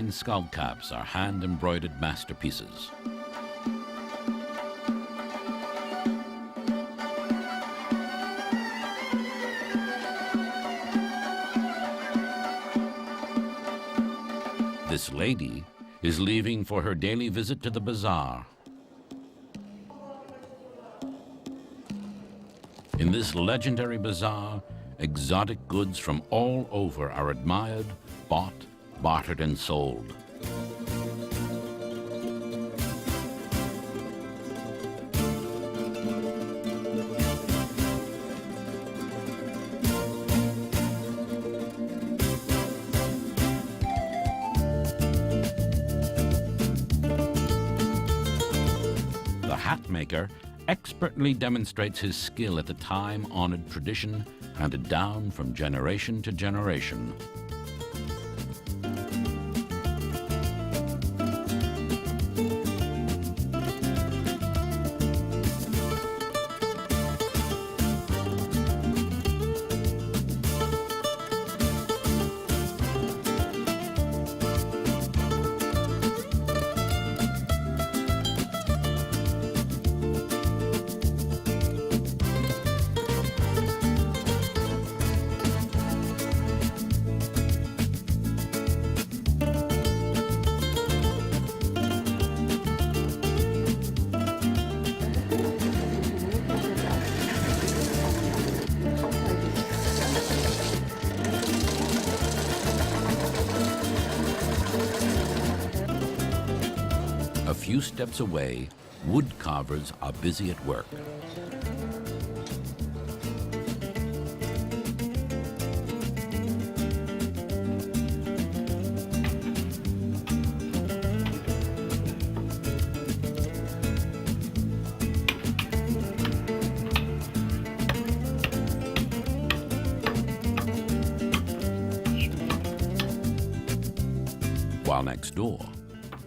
fine skull caps are hand-embroidered masterpieces. This lady is leaving for her daily visit to the bazaar. In this legendary bazaar, exotic goods from all over are admired, bought, bartered, and sold. The hat maker expertly demonstrates his skill at the time-honored tradition handed down from generation to generation. A few steps away, wood carvers are busy at work. While next door,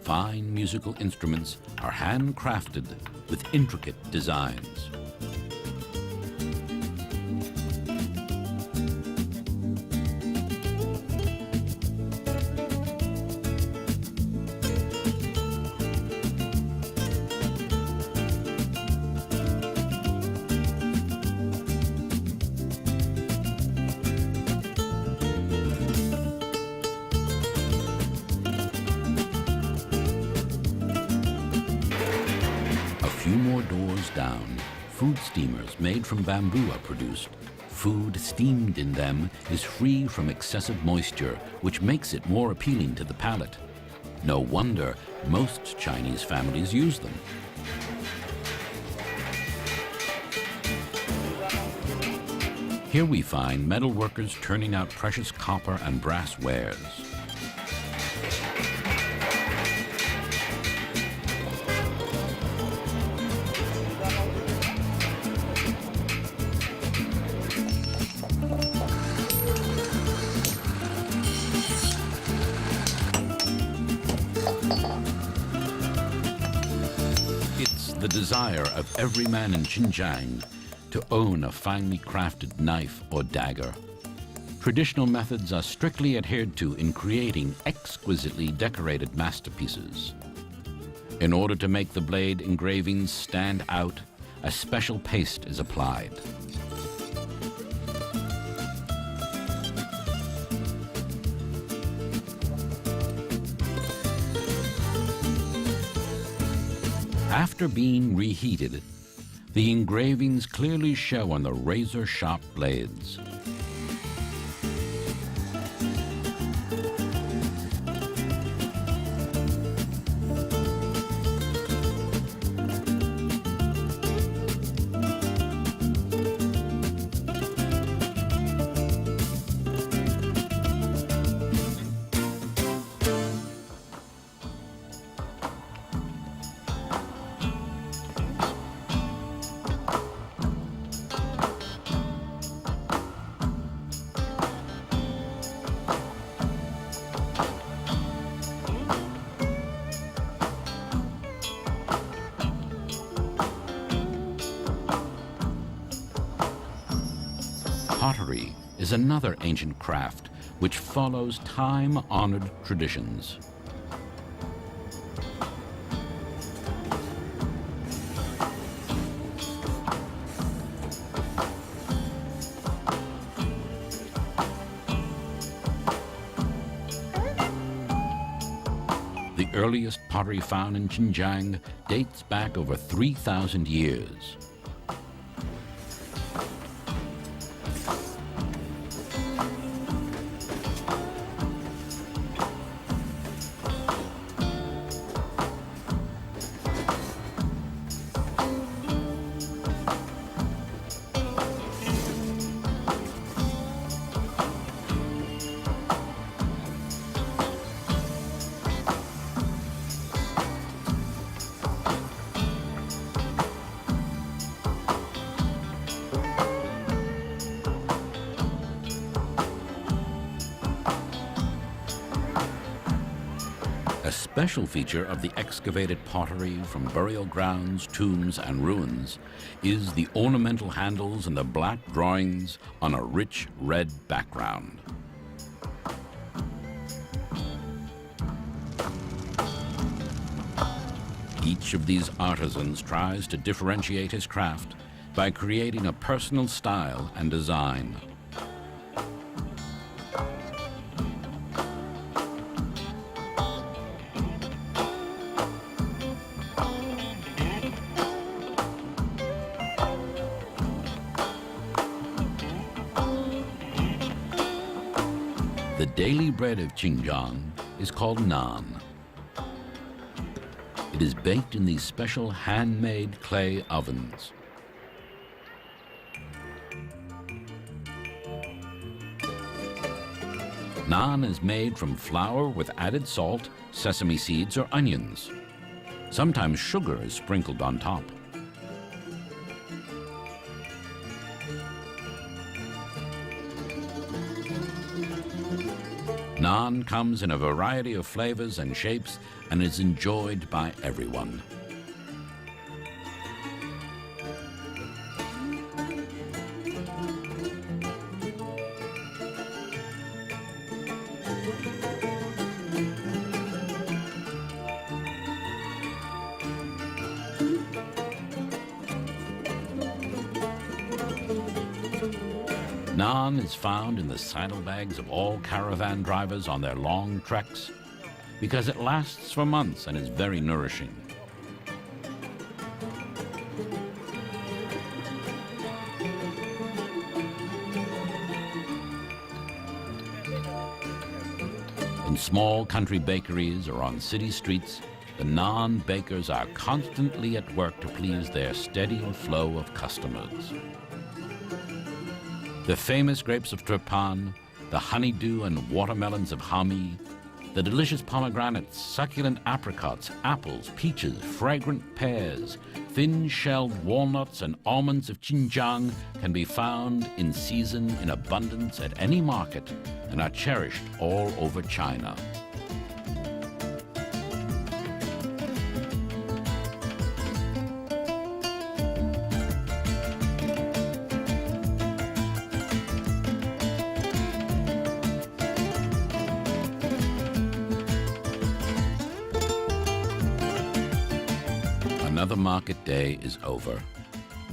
fine musical instruments are handcrafted with intricate designs. A few more doors down, food steamers made from bamboo are produced. Food steamed in them is free from excessive moisture, which makes it more appealing to the palate. No wonder most Chinese families use them. Here we find metal workers turning out precious copper and brass wares. The desire of every man in Xinjiang to own a finely crafted knife or dagger. Traditional methods are strictly adhered to in creating exquisitely decorated masterpieces. In order to make the blade engravings stand out, a special paste is applied. After being reheated, the engravings clearly show on the razor-sharp blades. Pottery is another ancient craft which follows time-honored traditions. earliest pottery found in Xinjiang dates back over 3,000 years. A special feature of the excavated pottery from burial grounds, tombs, and ruins is the ornamental handles and the black drawings on a rich red background. Each of these artisans tries to differentiate his craft by creating a personal style and design. The daily bread of Xinjiang is called naan. It is baked in these special handmade clay ovens. Naan is made from flour with added salt, sesame seeds, or onions. Sometimes sugar is sprinkled on top. Naan comes in a variety of flavors and shapes and is enjoyed by everyone. Naan is found in the saddlebags of all caravan drivers on their long treks because it lasts for months and is very nourishing. In small country bakeries or on city streets, the naan bakers are constantly at work to please their steady flow of customers. The famous grapes of Trepan, the honeydew and watermelons of Hami, the delicious pomegranates, succulent apricots, apples, peaches, fragrant pears, thin-shelled walnuts and almonds of Xinjiang can be found in season in abundance at any market and are cherished all over China. Another market day is over.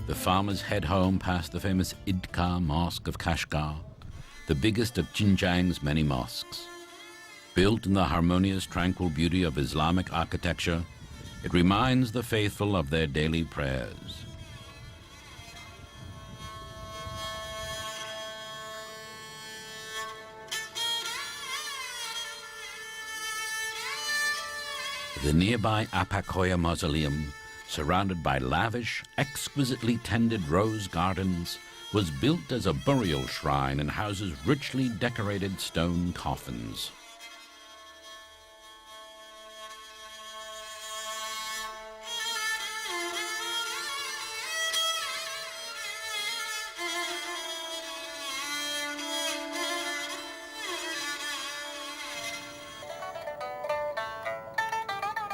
The farmers head home past the famous Idka Mosque of Kashgar, the biggest of Xinjiang's many mosques. Built in the harmonious, tranquil beauty of Islamic architecture, it reminds the faithful of their daily prayers. The nearby Apakoya Mausoleum, surrounded by lavish, exquisitely tended rose gardens, was built as a burial shrine and houses richly decorated stone coffins.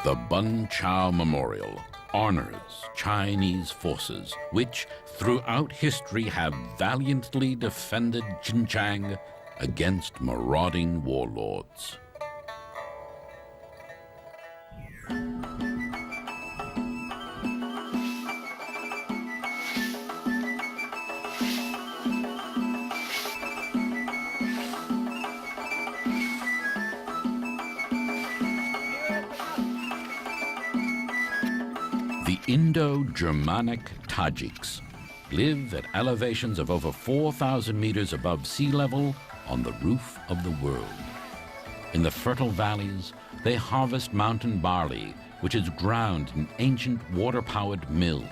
The Bun Chao Memorial honors Chinese forces which, throughout history, have valiantly defended Xinjiang against marauding warlords. The Indo-Germanic Tajiks live at elevations of over 4,000 meters above sea level on the roof of the world. In the fertile valleys, they harvest mountain barley, which is ground in ancient water-powered mills.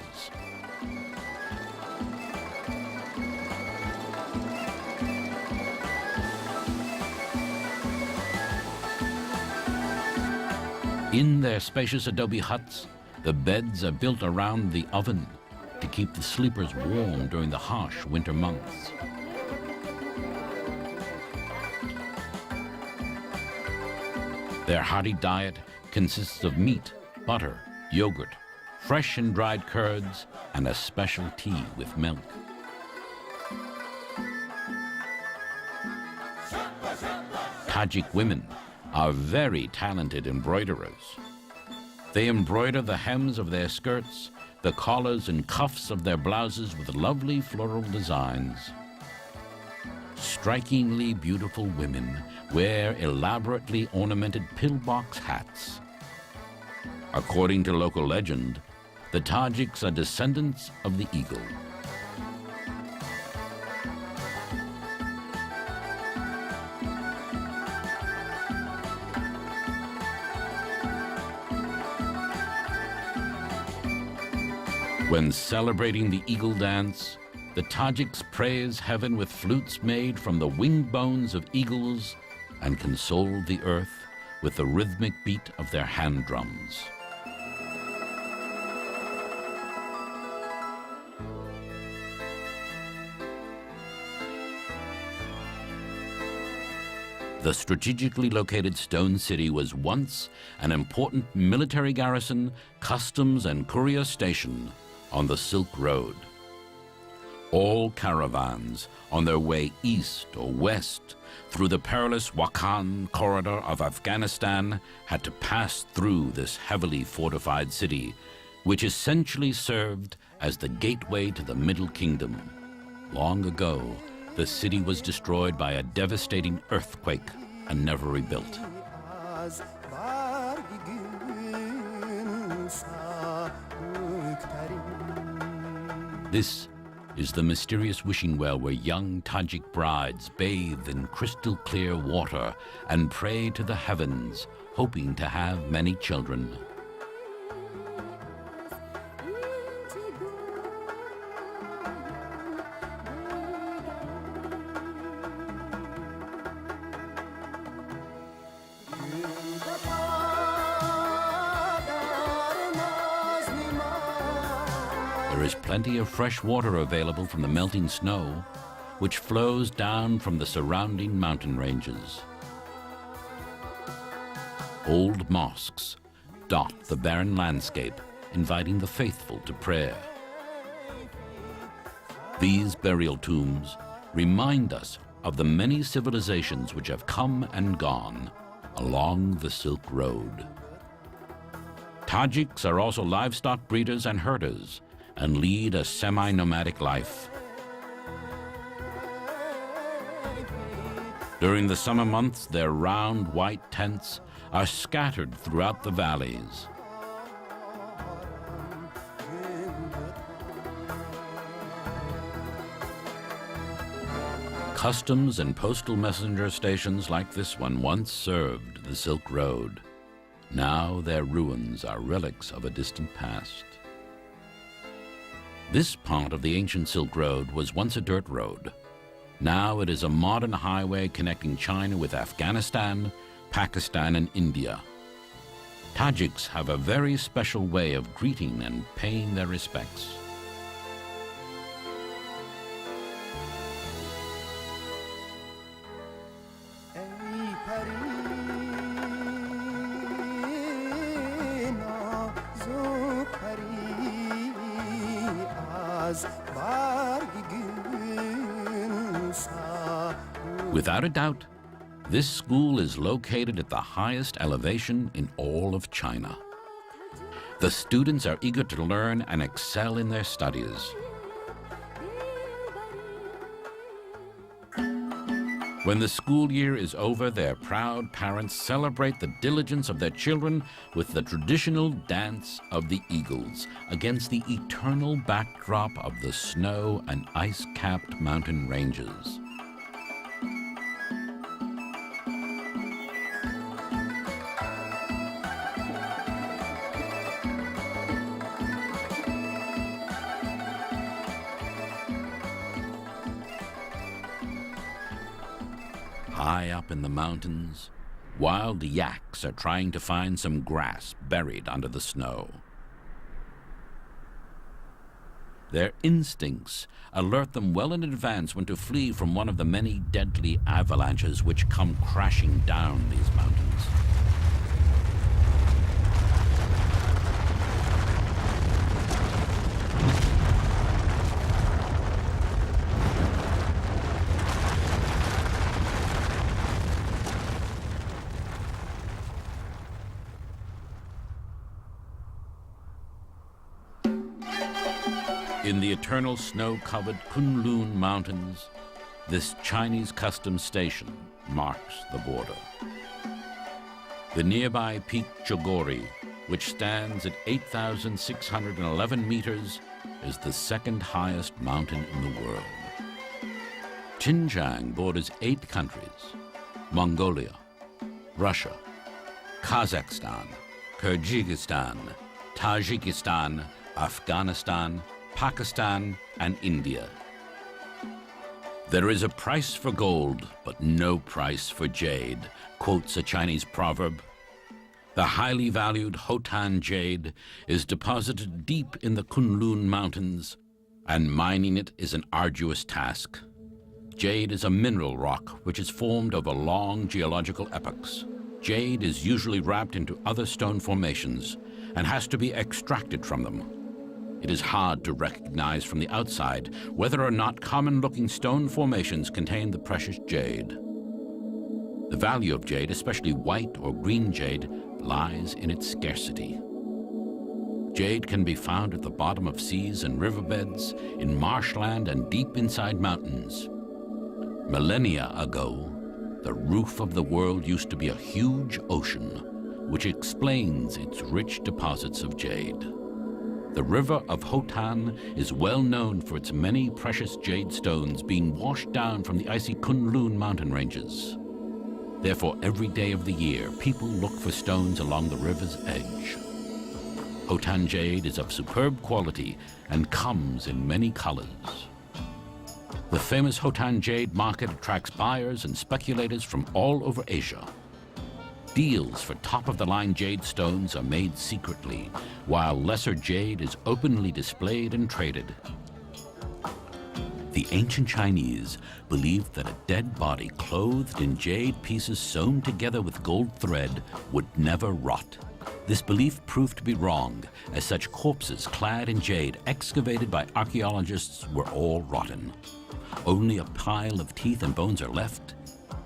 In their spacious adobe huts, the beds are built around the oven to keep the sleepers warm during the harsh winter months. Their hearty diet consists of meat, butter, yogurt, fresh and dried curds, and a special tea with milk. Tajik women are very talented embroiderers. They embroider the hems of their skirts, the collars and cuffs of their blouses with lovely floral designs. Strikingly beautiful women wear elaborately ornamented pillbox hats. According to local legend, the Tajiks are descendants of the eagle. When celebrating the eagle dance, the Tajiks praise heaven with flutes made from the wing bones of eagles and console the earth with the rhythmic beat of their hand drums. The strategically located Stone City was once an important military garrison, customs and courier station on the Silk Road. All caravans on their way east or west through the perilous Wakhan corridor of Afghanistan had to pass through this heavily fortified city, which essentially served as the gateway to the Middle Kingdom. Long ago, the city was destroyed by a devastating earthquake and never rebuilt. This is the mysterious wishing well where young Tajik brides bathe in crystal clear water and pray to the heavens, hoping to have many children. There is plenty of fresh water available from the melting snow, which flows down from the surrounding mountain ranges. Old mosques dot the barren landscape, inviting the faithful to prayer. These burial tombs remind us of the many civilizations which have come and gone along the Silk Road. Tajiks are also livestock breeders and herders, and lead a semi-nomadic life. During the summer months, their round white tents are scattered throughout the valleys. Customs and postal messenger stations like this one once served the Silk Road. Now their ruins are relics of a distant past. This part of the ancient Silk Road was once a dirt road. Now it is a modern highway connecting China with Afghanistan, Pakistan, and India. Tajiks have a very special way of greeting and paying their respects. Without a doubt, this school is located at the highest elevation in all of China. The students are eager to learn and excel in their studies. When the school year is over, their proud parents celebrate the diligence of their children with the traditional dance of the eagles against the eternal backdrop of the snow and ice-capped mountain ranges. High up in the mountains, wild yaks are trying to find some grass buried under the snow. Their instincts alert them well in advance when to flee from one of the many deadly avalanches which come crashing down these mountains. In the eternal snow-covered Kunlun Mountains, this Chinese customs station marks the border. The nearby peak Chogori, which stands at 8,611 meters, is the second highest mountain in the world. Xinjiang borders 8 countries: Mongolia, Russia, Kazakhstan, Kyrgyzstan, Tajikistan, Afghanistan, Pakistan, and India. "There is a price for gold, but no price for jade," quotes a Chinese proverb. The highly valued Hotan jade is deposited deep in the Kunlun Mountains, and mining it is an arduous task. Jade is a mineral rock which is formed over long geological epochs. Jade is usually wrapped into other stone formations and has to be extracted from them. It is hard to recognize from the outside whether or not common-looking stone formations contain the precious jade. The value of jade, especially white or green jade, lies in its scarcity. Jade can be found at the bottom of seas and riverbeds, in marshland and deep inside mountains. Millennia ago, the roof of the world used to be a huge ocean, which explains its rich deposits of jade. The river of Hotan is well known for its many precious jade stones being washed down from the icy Kunlun mountain ranges. Therefore, every day of the year, people look for stones along the river's edge. Hotan jade is of superb quality and comes in many colors. The famous Hotan jade market attracts buyers and speculators from all over Asia. Deals for top-of-the-line jade stones are made secretly, while lesser jade is openly displayed and traded. The ancient Chinese believed that a dead body clothed in jade pieces sewn together with gold thread would never rot. This belief proved to be wrong, as such corpses clad in jade excavated by archaeologists were all rotten. Only a pile of teeth and bones are left,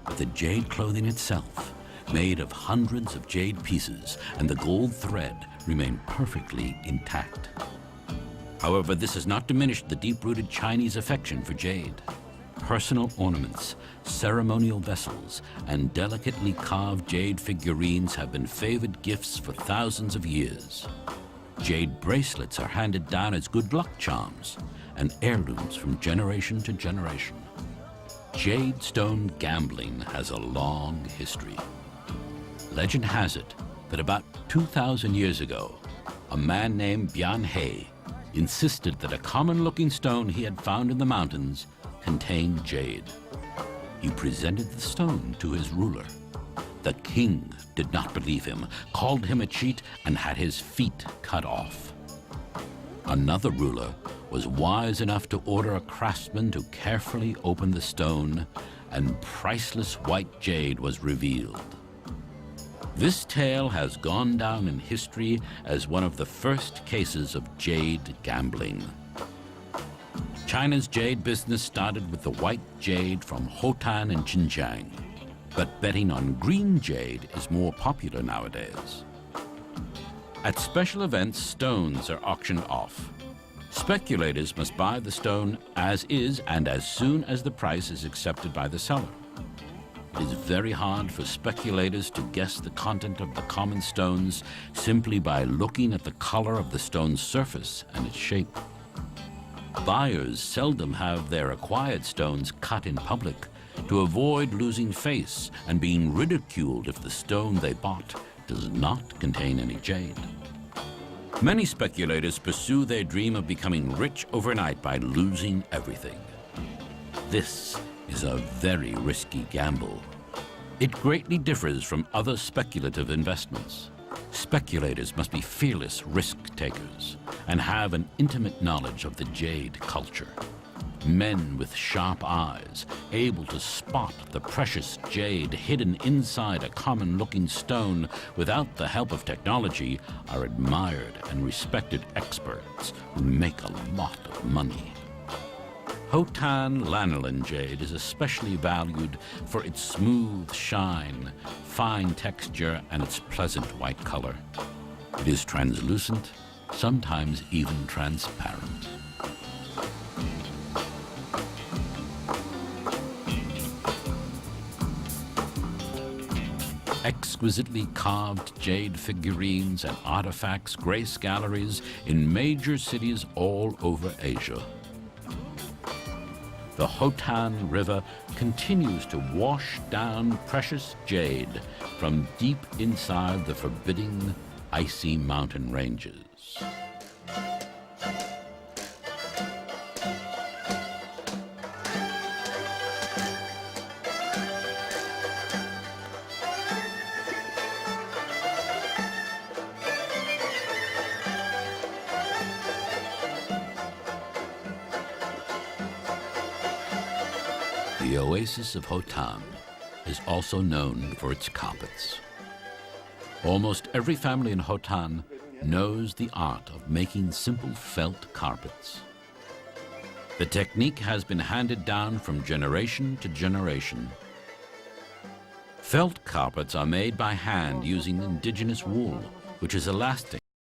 but the jade clothing itself, made of hundreds of jade pieces, and the gold thread remain perfectly intact. However, this has not diminished the deep-rooted Chinese affection for jade. Personal ornaments, ceremonial vessels, and delicately carved jade figurines have been favored gifts for thousands of years. Jade bracelets are handed down as good luck charms and heirlooms from generation to generation. Jade stone gambling has a long history. Legend has it that about 2,000 years ago, a man named Bian He insisted that a common-looking stone he had found in the mountains contained jade. He presented the stone to his ruler. The king did not believe him, called him a cheat, and had his feet cut off. Another ruler was wise enough to order a craftsman to carefully open the stone, and priceless white jade was revealed. This tale has gone down in history as one of the first cases of jade gambling. China's jade business started with the white jade from Hotan and Xinjiang, but betting on green jade is more popular nowadays. At special events, stones are auctioned off. Speculators must buy the stone as is and as soon as the price is accepted by the seller. It is very hard for speculators to guess the content of the common stones simply by looking at the color of the stone's surface and its shape. Buyers seldom have their acquired stones cut in public to avoid losing face and being ridiculed if the stone they bought does not contain any jade. Many speculators pursue their dream of becoming rich overnight by losing everything. This is a very risky gamble. It greatly differs from other speculative investments. Speculators must be fearless risk takers and have an intimate knowledge of the jade culture. Men with sharp eyes, able to spot the precious jade hidden inside a common-looking stone without the help of technology, are admired and respected experts who make a lot of money. Khotan lanolin jade is especially valued for its smooth shine, fine texture, and its pleasant white color. It is translucent, sometimes even transparent. Exquisitely carved jade figurines and artifacts grace galleries in major cities all over Asia. The Khotan River continues to wash down precious jade from deep inside the forbidding, icy mountain ranges. The oasis of Khotan is also known for its carpets. Almost every family in Khotan knows the art of making simple felt carpets. The technique has been handed down from generation to generation. Felt carpets are made by hand using indigenous wool, which is elastic